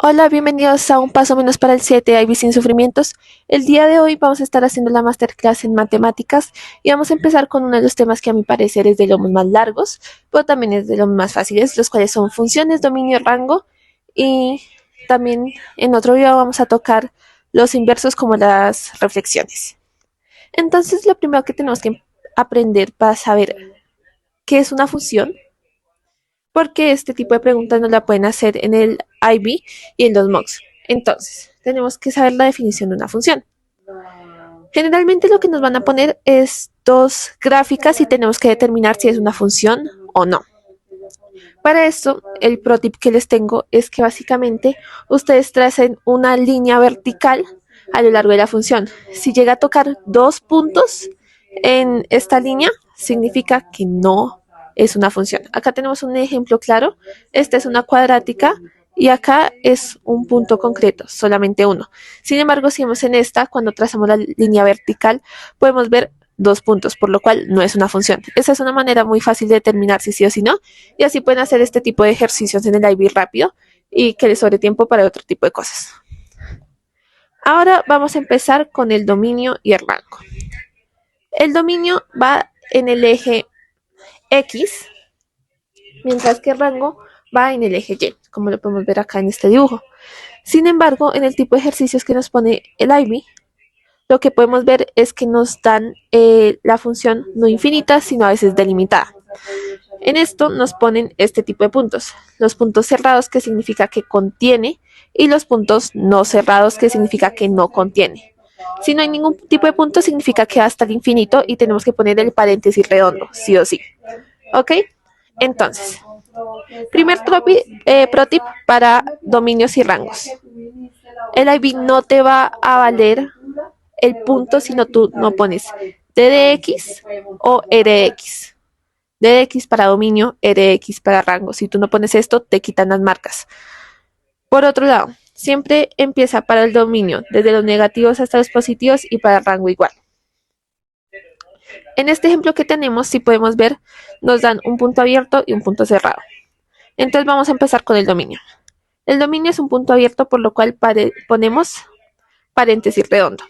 Hola, bienvenidos a un paso menos para el 7 IB sin sufrimientos. El día de hoy vamos a estar haciendo la masterclass en matemáticas y vamos a empezar con uno de los temas que a mi parecer es de los más largos, pero también es de los más fáciles, los cuales son funciones, dominio, rango, y también en otro video vamos a tocar los inversos como las reflexiones. Entonces, lo primero que tenemos que aprender para saber qué es una función, porque este tipo de preguntas nos la pueden hacer en el IB y en los mocks. Entonces, tenemos que saber la definición de una función. Generalmente lo que nos van a poner es dos gráficas y tenemos que determinar si es una función o no. Para esto, el pro tip que les tengo es que básicamente ustedes tracen una línea vertical a lo largo de la función. Si llega a tocar dos puntos en esta línea, significa que no es una función. Acá tenemos un ejemplo claro. Esta es una cuadrática y acá es un punto concreto, solamente uno. Sin embargo, si vemos en esta, cuando trazamos la línea vertical, podemos ver dos puntos, por lo cual no es una función. Esa es una manera muy fácil de determinar si sí o si no, y así pueden hacer este tipo de ejercicios en el IB rápido y que les sobre tiempo para otro tipo de cosas. Ahora vamos a empezar con el dominio y el rango. El dominio va en el eje X, mientras que el rango va en el eje Y, como lo podemos ver acá en este dibujo. Sin embargo, en el tipo de ejercicios que nos pone el IB, lo que podemos ver es que nos dan la función no infinita, sino a veces delimitada. En esto nos ponen este tipo de puntos. Los puntos cerrados, que significa que contiene, y los puntos no cerrados, que significa que no contiene. Si no hay ningún tipo de punto, significa que va hasta el infinito y tenemos que poner el paréntesis redondo, sí o sí. ¿Ok? Entonces, primer pro tip para dominios y rangos. El IB no te va a valer el punto si no tú no pones d de x o e de x. D de x para dominio, e de x para rango. Si tú no pones esto, te quitan las marcas. Por otro lado, siempre empieza para el dominio, desde los negativos hasta los positivos y para el rango igual. En este ejemplo que tenemos, si podemos ver, nos dan un punto abierto y un punto cerrado. Entonces vamos a empezar con el dominio. El dominio es un punto abierto, por lo cual ponemos paréntesis redondo.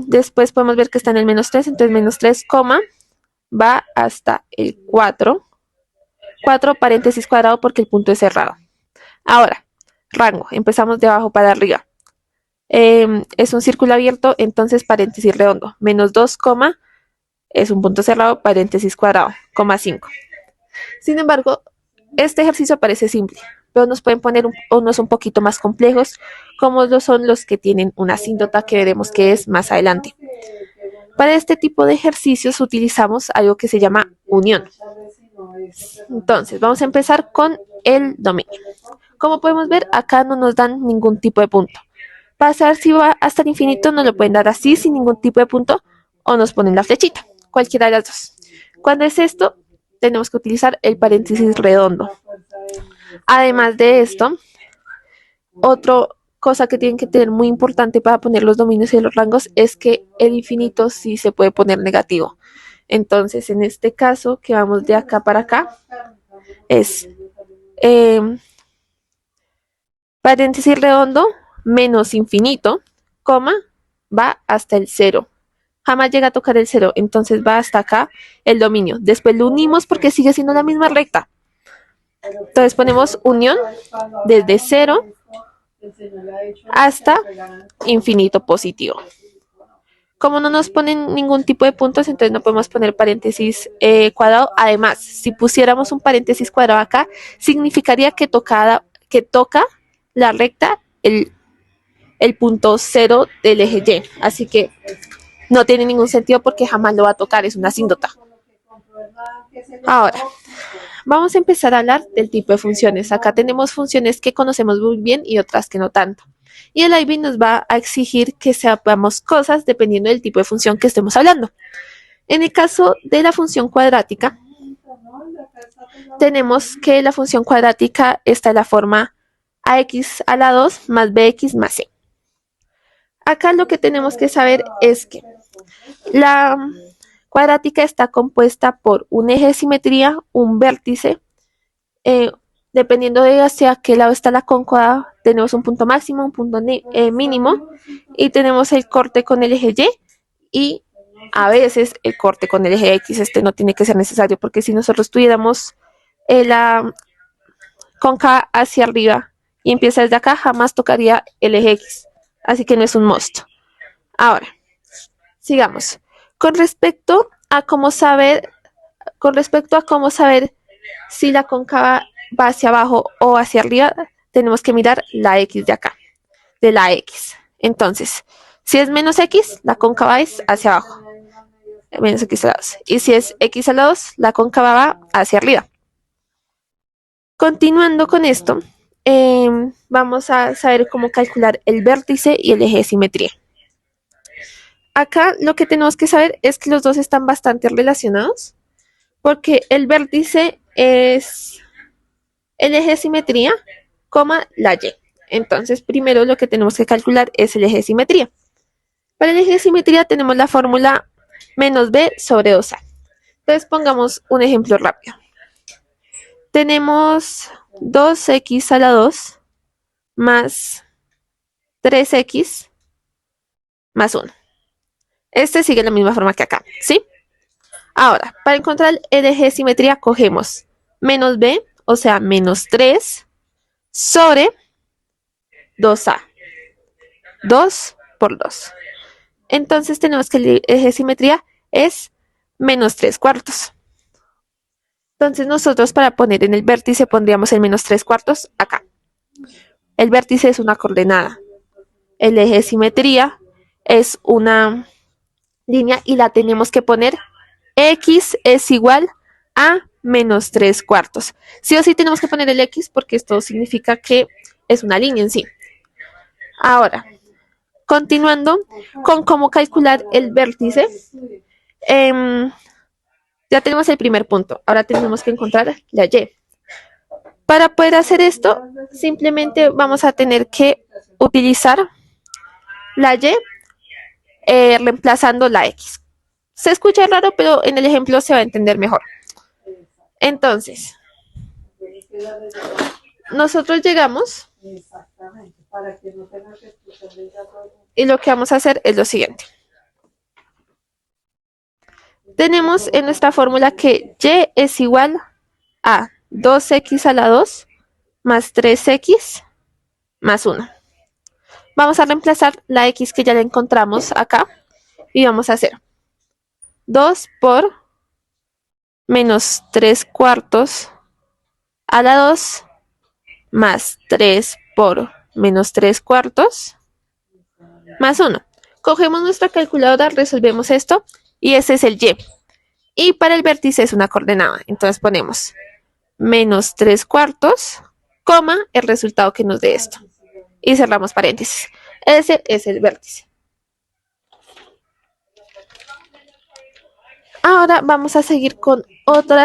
Después podemos ver que está en el menos 3, entonces menos 3, va hasta el 4. 4 paréntesis cuadrado porque el punto es cerrado. Ahora, rango, empezamos de abajo para arriba. Es un círculo abierto, entonces paréntesis redondo. Menos 2, es un punto cerrado, paréntesis cuadrado, 5. Sin embargo, este ejercicio parece simple, pero nos pueden poner unos un poquito más complejos, como lo son los que tienen una asíntota, que veremos que es más adelante. Para este tipo de ejercicios utilizamos algo que se llama unión. Entonces, vamos a empezar con el dominio. Como podemos ver, acá no nos dan ningún tipo de punto. Para saber si va hasta el infinito, nos lo pueden dar así, sin ningún tipo de punto, o nos ponen la flechita, cualquiera de las dos. Cuando es esto, tenemos que utilizar el paréntesis redondo. Además de esto, otra cosa que tienen que tener muy importante para poner los dominios y los rangos es que el infinito sí se puede poner negativo. Entonces, en este caso, que vamos de acá para acá, es paréntesis redondo menos infinito, coma, va hasta el 0. Jamás llega a tocar el 0, entonces va hasta acá el dominio. Después lo unimos porque sigue siendo la misma recta. Entonces ponemos unión desde 0 hasta infinito positivo. Como no nos ponen ningún tipo de puntos, entonces no podemos poner paréntesis cuadrado. Además, si pusiéramos un paréntesis cuadrado acá, significaría que toca la recta el punto 0 del eje Y. Así que no tiene ningún sentido porque jamás lo va a tocar, es una asíntota. Ahora, vamos a empezar a hablar del tipo de funciones. Acá tenemos funciones que conocemos muy bien y otras que no tanto. Y el IB nos va a exigir que sepamos cosas dependiendo del tipo de función que estemos hablando. En el caso de la función cuadrática, tenemos que la función cuadrática está en la forma ax a la 2 más bx más c. Acá lo que tenemos que saber es que la cuadrática está compuesta por un eje de simetría, un vértice, Dependiendo de hacia qué lado está la cóncava, tenemos un punto máximo, un punto mínimo y tenemos el corte con el eje Y y a veces el corte con el eje X. Este no tiene que ser necesario porque si nosotros tuviéramos la cóncava hacia arriba y empieza desde acá, jamás tocaría el eje X. Así que no es un must. Ahora, sigamos. Con respecto a cómo saber, si la cóncava va hacia abajo o hacia arriba, tenemos que mirar la X de acá, de la X. Entonces, si es menos X, la cóncava es hacia abajo, menos X a la 2. Y si es X a la 2, la cóncava va hacia arriba. Continuando con esto, vamos a saber cómo calcular el vértice y el eje de simetría. Acá lo que tenemos que saber es que los dos están bastante relacionados, porque el vértice es el eje de simetría, la Y. Entonces, primero lo que tenemos que calcular es el eje de simetría. Para el eje de simetría tenemos la fórmula menos b sobre 2a. Entonces, pongamos un ejemplo rápido. Tenemos 2x a la 2 más 3x más 1. Este sigue la misma forma que acá, ¿sí? Ahora, para encontrar el eje de simetría, cogemos menos b, o sea, menos 3 sobre 2a. 2 por 2. Entonces tenemos que el eje de simetría es menos 3 cuartos. Entonces nosotros para poner en el vértice pondríamos el menos 3 cuartos acá. El vértice es una coordenada. El eje de simetría es una línea y la tenemos que poner x es igual a menos 3 cuartos. Sí o sí tenemos que poner el x porque esto significa que es una línea en sí. Ahora, continuando con cómo calcular el vértice, ya tenemos el primer punto. Ahora tenemos que encontrar la Y. Para poder hacer esto, simplemente vamos a tener que utilizar la Y reemplazando la X. Se escucha raro, pero en el ejemplo se va a entender mejor. Entonces, nosotros llegamos y lo que vamos a hacer es lo siguiente. Tenemos en nuestra fórmula que Y es igual a 2x a la 2 más 3x más 1. Vamos a reemplazar la x que ya la encontramos acá y vamos a hacer 2 por menos 3 cuartos a la 2 más 3 por menos 3 cuartos más 1. Cogemos nuestra calculadora, resolvemos esto y ese es el Y. Y para el vértice es una coordenada. Entonces ponemos menos 3 cuartos, coma, el resultado que nos dé esto. Y cerramos paréntesis. Ese es el vértice. Ahora vamos a seguir con otro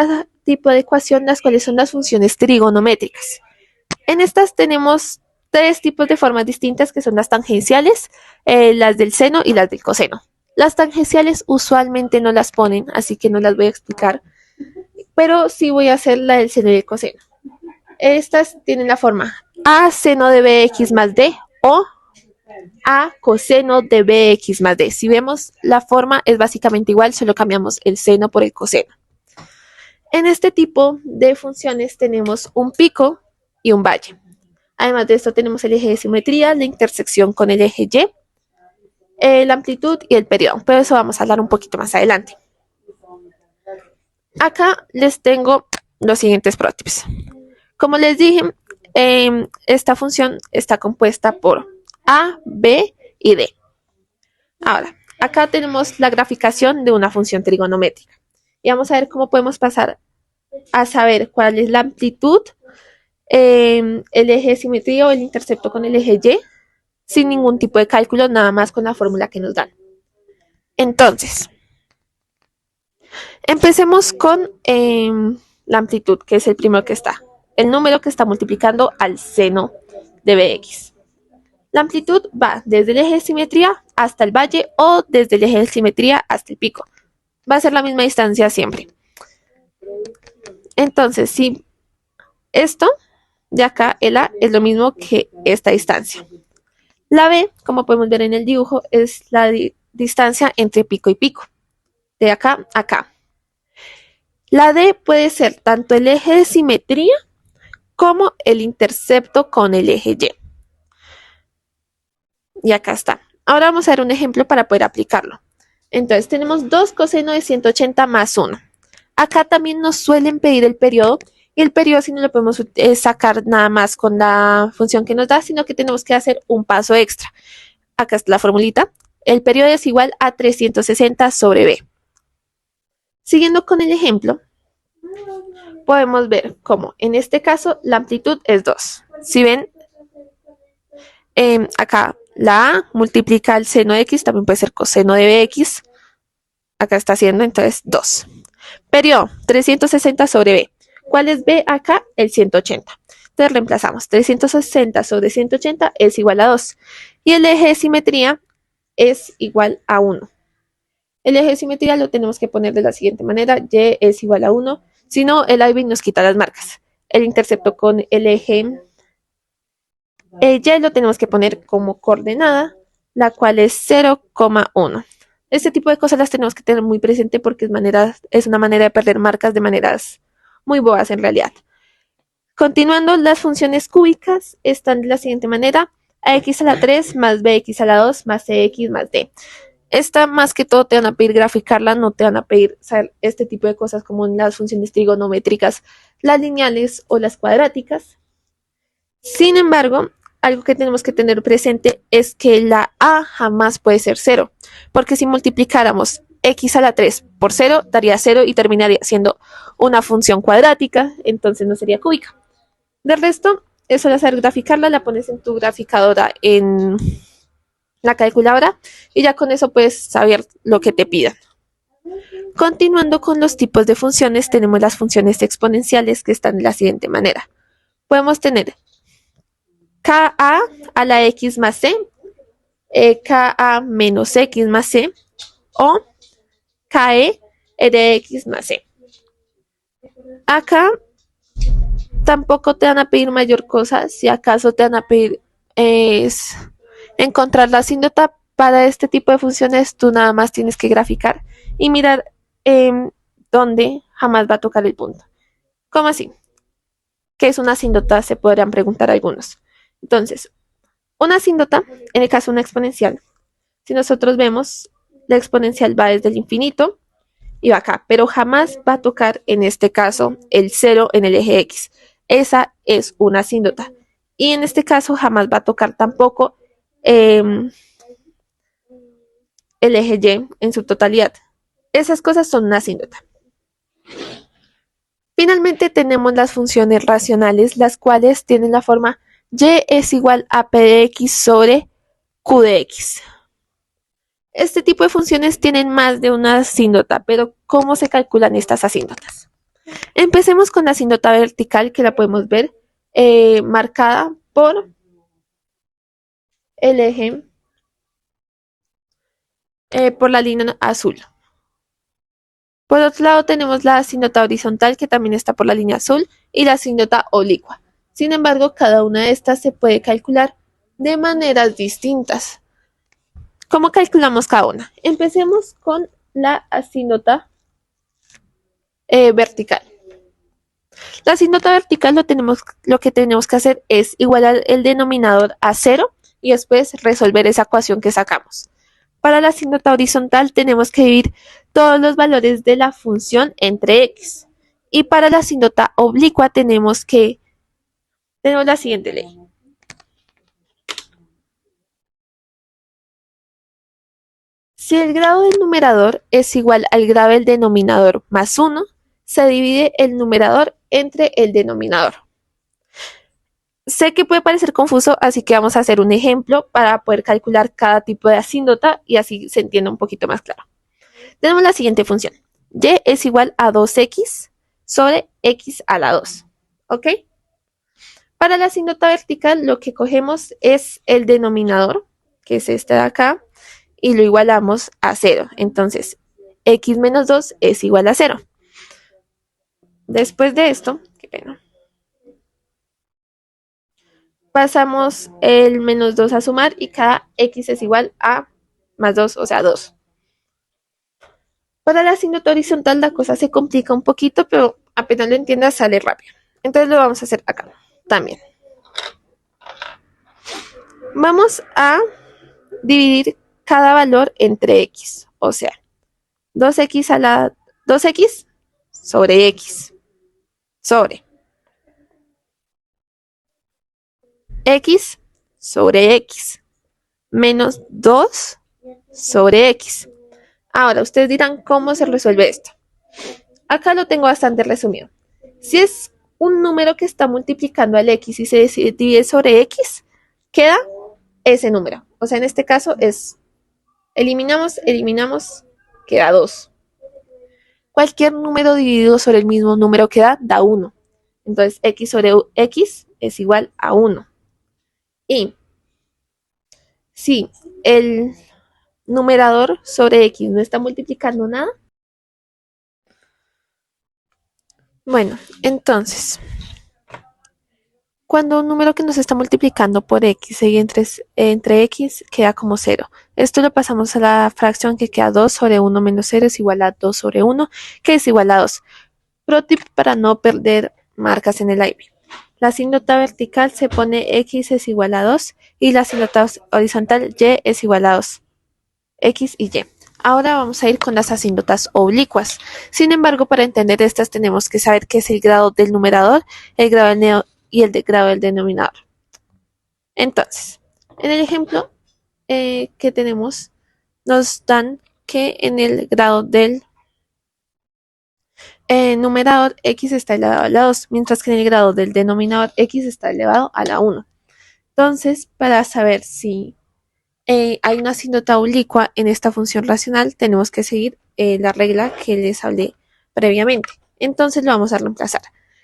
tipo de ecuación, las cuales son las funciones trigonométricas. En estas tenemos tres tipos de formas distintas que son las tangenciales, las del seno y las del coseno. Las tangenciales usualmente no las ponen, así que no las voy a explicar, pero sí voy a hacer la del seno y el coseno. Estas tienen la forma a seno de bx más d o a coseno de bx más d. Si vemos, la forma es básicamente igual, solo cambiamos el seno por el coseno. En este tipo de funciones tenemos un pico y un valle. Además de esto tenemos el eje de simetría, la intersección con el eje Y, la amplitud y el periodo, pero eso vamos a hablar un poquito más adelante. Acá les tengo los siguientes protips. Como les dije, esta función está compuesta por A, B y D. Ahora, acá tenemos la graficación de una función trigonométrica. Y vamos a ver cómo podemos pasar a saber cuál es la amplitud, el eje de simetría o el intercepto con el eje Y, sin ningún tipo de cálculo, nada más con la fórmula que nos dan. Entonces, empecemos con la amplitud, que es el primero que está. El número que está multiplicando al seno de bx. La amplitud va desde el eje de simetría hasta el valle o desde el eje de simetría hasta el pico. Va a ser la misma distancia siempre. Entonces, si esto de acá el A es lo mismo que esta distancia. La B, como podemos ver en el dibujo, es la distancia entre pico y pico, de acá a acá. La D puede ser tanto el eje de simetría como el intercepto con el eje Y. Y acá está. Ahora vamos a ver un ejemplo para poder aplicarlo. Entonces tenemos 2 coseno de 180 más 1. Acá también nos suelen pedir el periodo, y el periodo sí no lo podemos sacar nada más con la función que nos da, sino que tenemos que hacer un paso extra. Acá está la formulita. El periodo es igual a 360 sobre b. Siguiendo con el ejemplo, podemos ver cómo en este caso la amplitud es 2. Si ven, acá la a multiplica el seno de x, también puede ser coseno de bx. Acá está haciendo entonces 2. Periodo 360 sobre b. ¿Cuál es b acá? El 180. Entonces reemplazamos. 360 sobre 180 es igual a 2. Y el eje de simetría es igual a 1. El eje de simetría lo tenemos que poner de la siguiente manera. Y es igual a 1. Si no, el IB nos quita las marcas. El intercepto con el eje Y lo tenemos que poner como coordenada, la cual es 0,1. Este tipo de cosas las tenemos que tener muy presente porque es una manera de perder marcas de maneras muy boas en realidad. Continuando, las funciones cúbicas están de la siguiente manera: ax a la 3 más bx a la 2 más cx más d. Esta más que todo te van a pedir graficarla, no te van a pedir saber este tipo de cosas como las funciones trigonométricas, las lineales o las cuadráticas. Sin embargo, algo que tenemos que tener presente es que la a jamás puede ser 0, porque si multiplicáramos x a la 3 por 0, daría 0 y terminaría siendo una función cuadrática, entonces no sería cúbica. De resto, es solo hacer graficarla, la pones en tu graficadora en la calculadora y ya con eso puedes saber lo que te pidan. Continuando con los tipos de funciones, tenemos las funciones exponenciales que están de la siguiente manera. Podemos tener ka a la x más c, ka menos x más c, o ke de x más c. Acá tampoco te van a pedir mayor cosa, si acaso te van a pedir es encontrar la asíntota. Para este tipo de funciones tú nada más tienes que graficar y mirar dónde jamás va a tocar el punto. ¿Cómo así? ¿Qué es una asíntota? Se podrían preguntar algunos. Entonces, una asíntota, en el caso de una exponencial, si nosotros vemos, la exponencial va desde el infinito y va acá, pero jamás va a tocar, en este caso, el 0 en el eje X. Esa es una asíntota. Y en este caso jamás va a tocar tampoco el eje Y en su totalidad. Esas cosas son una asíntota. Finalmente tenemos las funciones racionales, las cuales tienen la forma y es igual a p de x sobre q de x. Este tipo de funciones tienen más de una asíntota, pero ¿cómo se calculan estas asíntotas? Empecemos con la asíntota vertical, que la podemos ver marcada por el eje, por la línea azul. Por otro lado tenemos la asíntota horizontal, que también está por la línea azul, y la asíntota oblicua. Sin embargo, cada una de estas se puede calcular de maneras distintas. ¿Cómo calculamos cada una? Empecemos con la asíntota vertical. La asíntota vertical lo que tenemos que hacer es igualar el denominador a 0 y después resolver esa ecuación que sacamos. Para la asíntota horizontal tenemos que dividir todos los valores de la función entre x. Y para la asíntota oblicua tenemos la siguiente ley. Si el grado del numerador es igual al grado del denominador más 1, se divide el numerador entre el denominador. Sé que puede parecer confuso, así que vamos a hacer un ejemplo para poder calcular cada tipo de asíntota y así se entienda un poquito más claro. Tenemos la siguiente función. Y es igual a 2x sobre x a la 2. ¿Ok? Para la asíntota vertical lo que cogemos es el denominador, que es este de acá, y lo igualamos a 0. Entonces, x menos 2 es igual a 0. Después de esto, qué pena. pasamos el menos 2 a sumar y cada x es igual a más 2, o sea, 2. Para la asignatura horizontal la cosa se complica un poquito, pero apenas lo entiendas sale rápido. Entonces lo vamos a hacer acá también. Vamos a dividir cada valor entre x, o sea, 2x a la 2x sobre x sobre x sobre x menos 2 sobre x. Ahora, ustedes dirán cómo se resuelve esto. Acá lo tengo bastante resumido. Si es un número que está multiplicando al x y se divide sobre x, queda ese número. O sea, en este caso es eliminamos, queda 2. Cualquier número dividido sobre el mismo número que da 1. Entonces, x sobre x es igual a 1. Y si el numerador sobre x no está multiplicando nada, bueno, entonces, cuando un número que nos está multiplicando por x y entre x queda como 0. Esto lo pasamos a la fracción que queda 2 sobre 1 menos 0 es igual a 2 sobre 1, que es igual a 2. Pro tip para no perder marcas en el aire. La asígnota vertical se pone x es igual a 2 y la asígnota horizontal y es igual a 2. X y y. Ahora vamos a ir con las asígnotas oblicuas. Sin embargo, para entender estas tenemos que saber qué es el grado del numerador, el grado del y el grado del denominador. Entonces, en el ejemplo que tenemos, nos dan que en el grado del numerador x está elevado a la 2, mientras que en el grado del denominador x está elevado a la 1. Entonces, para saber si hay una asígnota oblicua en esta función racional, tenemos que seguir la regla que les hablé previamente. Entonces lo vamos a reemplazar.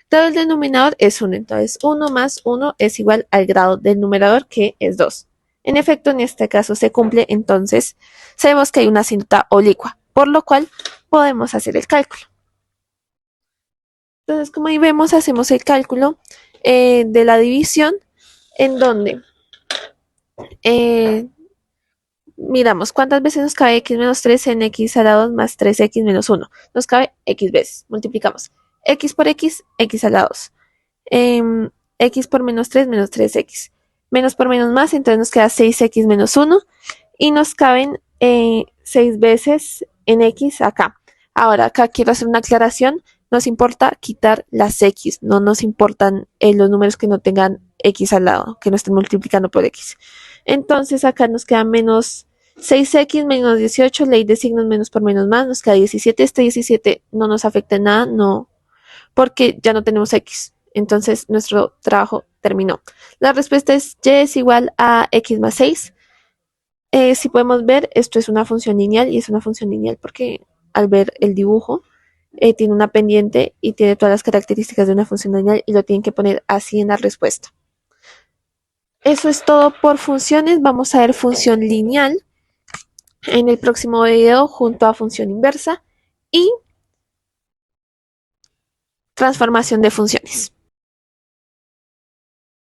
El grado del denominador es 1, entonces 1 más 1 es igual al grado del numerador, que es 2. En efecto, en este caso se cumple, entonces sabemos que hay una asígnota oblicua, por lo cual podemos hacer el cálculo. Entonces, como ahí vemos, hacemos el cálculo de la división, en donde miramos cuántas veces nos cabe x menos 3 en x a la 2 más 3x menos 1. Nos cabe x veces. Multiplicamos x por x, x a la 2. X por menos 3, menos 3x. Menos por menos más, entonces nos queda 6x menos 1. Y nos caben 6 veces en x acá. Ahora, acá quiero hacer una aclaración. Nos importa quitar las x. No nos importan los números que no tengan x al lado, que no estén multiplicando por x. Entonces acá nos queda menos 6x menos 18, ley de signos menos por menos más, nos queda 17. Este 17 no nos afecta en nada, no, porque ya no tenemos x. Entonces nuestro trabajo terminó. La respuesta es y es igual a x más 6. Si podemos ver, esto es una función lineal y es una función lineal porque al ver el dibujo tiene una pendiente y tiene todas las características de una función lineal y lo tienen que poner así en la respuesta. Eso es todo por funciones. Vamos a ver función lineal en el próximo video junto a función inversa y transformación de funciones.